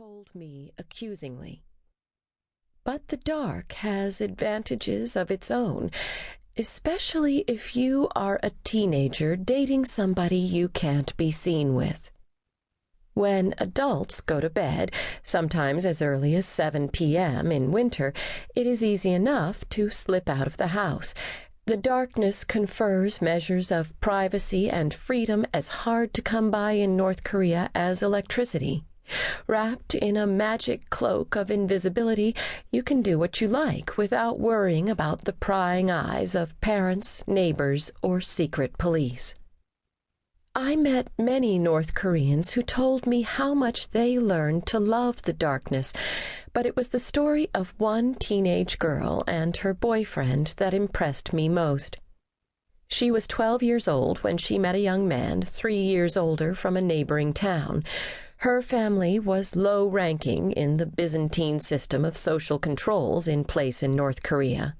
told me accusingly. But the dark has advantages of its own, especially if you are a teenager dating somebody you can't be seen with. When adults go to bed, sometimes as early as 7 p.m. in winter, it is easy enough to slip out of the house. The darkness confers measures of privacy and freedom as hard to come by in North Korea as electricity. Wrapped in a magic cloak of invisibility, you can do what you like without worrying about the prying eyes of parents, neighbors, or secret police. I met many North Koreans who told me how much they learned to love the darkness, but it was the story of one teenage girl and her boyfriend that impressed me most. She was 12 years old when she met a young man 3 years older from a neighboring town. Her family was low-ranking in the Byzantine system of social controls in place in North Korea.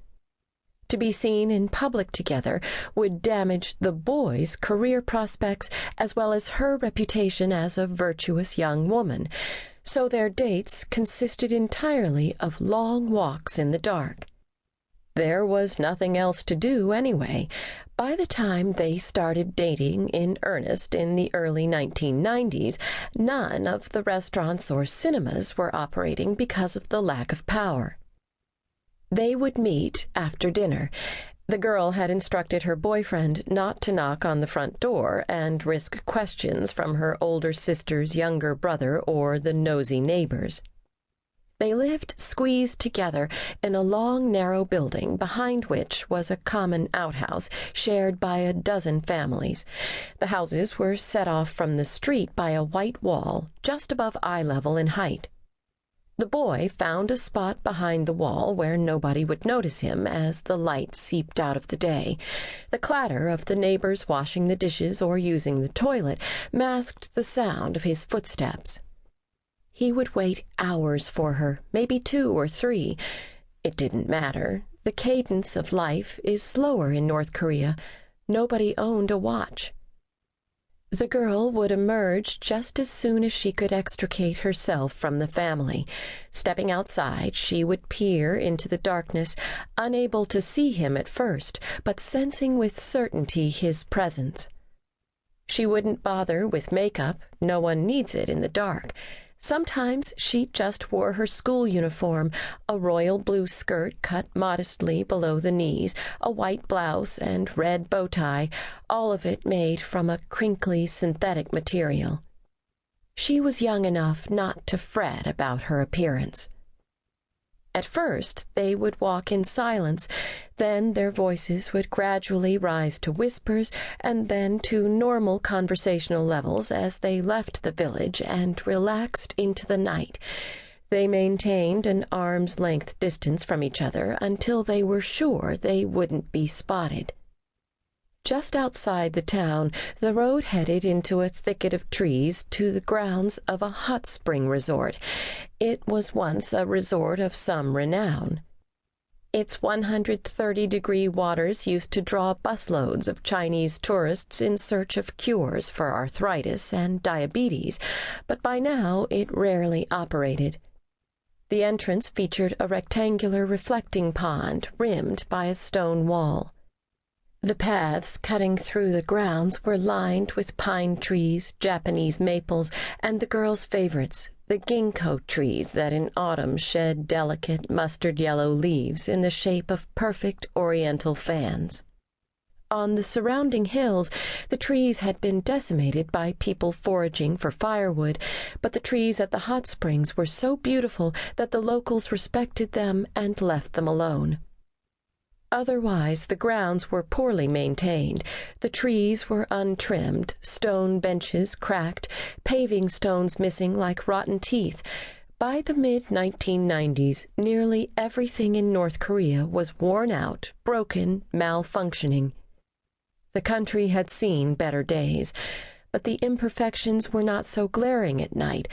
To be seen in public together would damage the boy's career prospects as well as her reputation as a virtuous young woman, so their dates consisted entirely of long walks in the dark. There was nothing else to do anyway. By the time they started dating in earnest in the early 1990s, none of the restaurants or cinemas were operating because of the lack of power. They would meet after dinner. The girl had instructed her boyfriend not to knock on the front door and risk questions from her older sister's younger brother or the nosy neighbors. They lived squeezed together in a long, narrow building behind which was a common outhouse shared by a dozen families. The houses were set off from the street by a white wall just above eye level in height. The boy found a spot behind the wall where nobody would notice him as the light seeped out of the day. The clatter of the neighbors washing the dishes or using the toilet masked the sound of his footsteps. He would wait hours for her, maybe 2 or 3. It didn't matter. The cadence of life is slower in North Korea. Nobody owned a watch. The girl would emerge just as soon as she could extricate herself from the family. Stepping outside, she would peer into the darkness, unable to see him at first, but sensing with certainty his presence. She wouldn't bother with makeup. No one needs it in the dark. Sometimes she just wore her school uniform, a royal blue skirt cut modestly below the knees, a white blouse, and red bow tie, all of it made from a crinkly synthetic material. She was young enough not to fret about her appearance. At first, they would walk in silence, then their voices would gradually rise to whispers and then to normal conversational levels as they left the village and relaxed into the night. They maintained an arm's length distance from each other until they were sure they wouldn't be spotted. Just outside the town, the road headed into a thicket of trees to the grounds of a hot spring resort. It was once a resort of some renown. Its 130-degree waters used to draw busloads of Chinese tourists in search of cures for arthritis and diabetes, but by now it rarely operated. The entrance featured a rectangular reflecting pond rimmed by a stone wall. The paths cutting through the grounds were lined with pine trees, Japanese maples, and the girls' favorites, the ginkgo trees that in autumn shed delicate mustard-yellow leaves in the shape of perfect oriental fans. On the surrounding hills, the trees had been decimated by people foraging for firewood, but the trees at the hot springs were so beautiful that the locals respected them and left them alone. Otherwise, the grounds were poorly maintained. The trees were untrimmed, stone benches cracked, paving stones missing like rotten teeth. By the mid-1990s, nearly everything in North Korea was worn out, broken, malfunctioning. The country had seen better days, but the imperfections were not so glaring at night.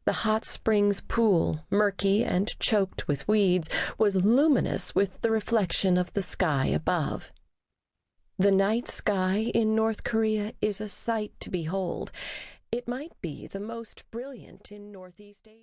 The hot springs pool, murky and choked with weeds, was luminous with the reflection of the sky above. The night sky in North Korea is a sight to behold. It might be the most brilliant in Northeast Asia.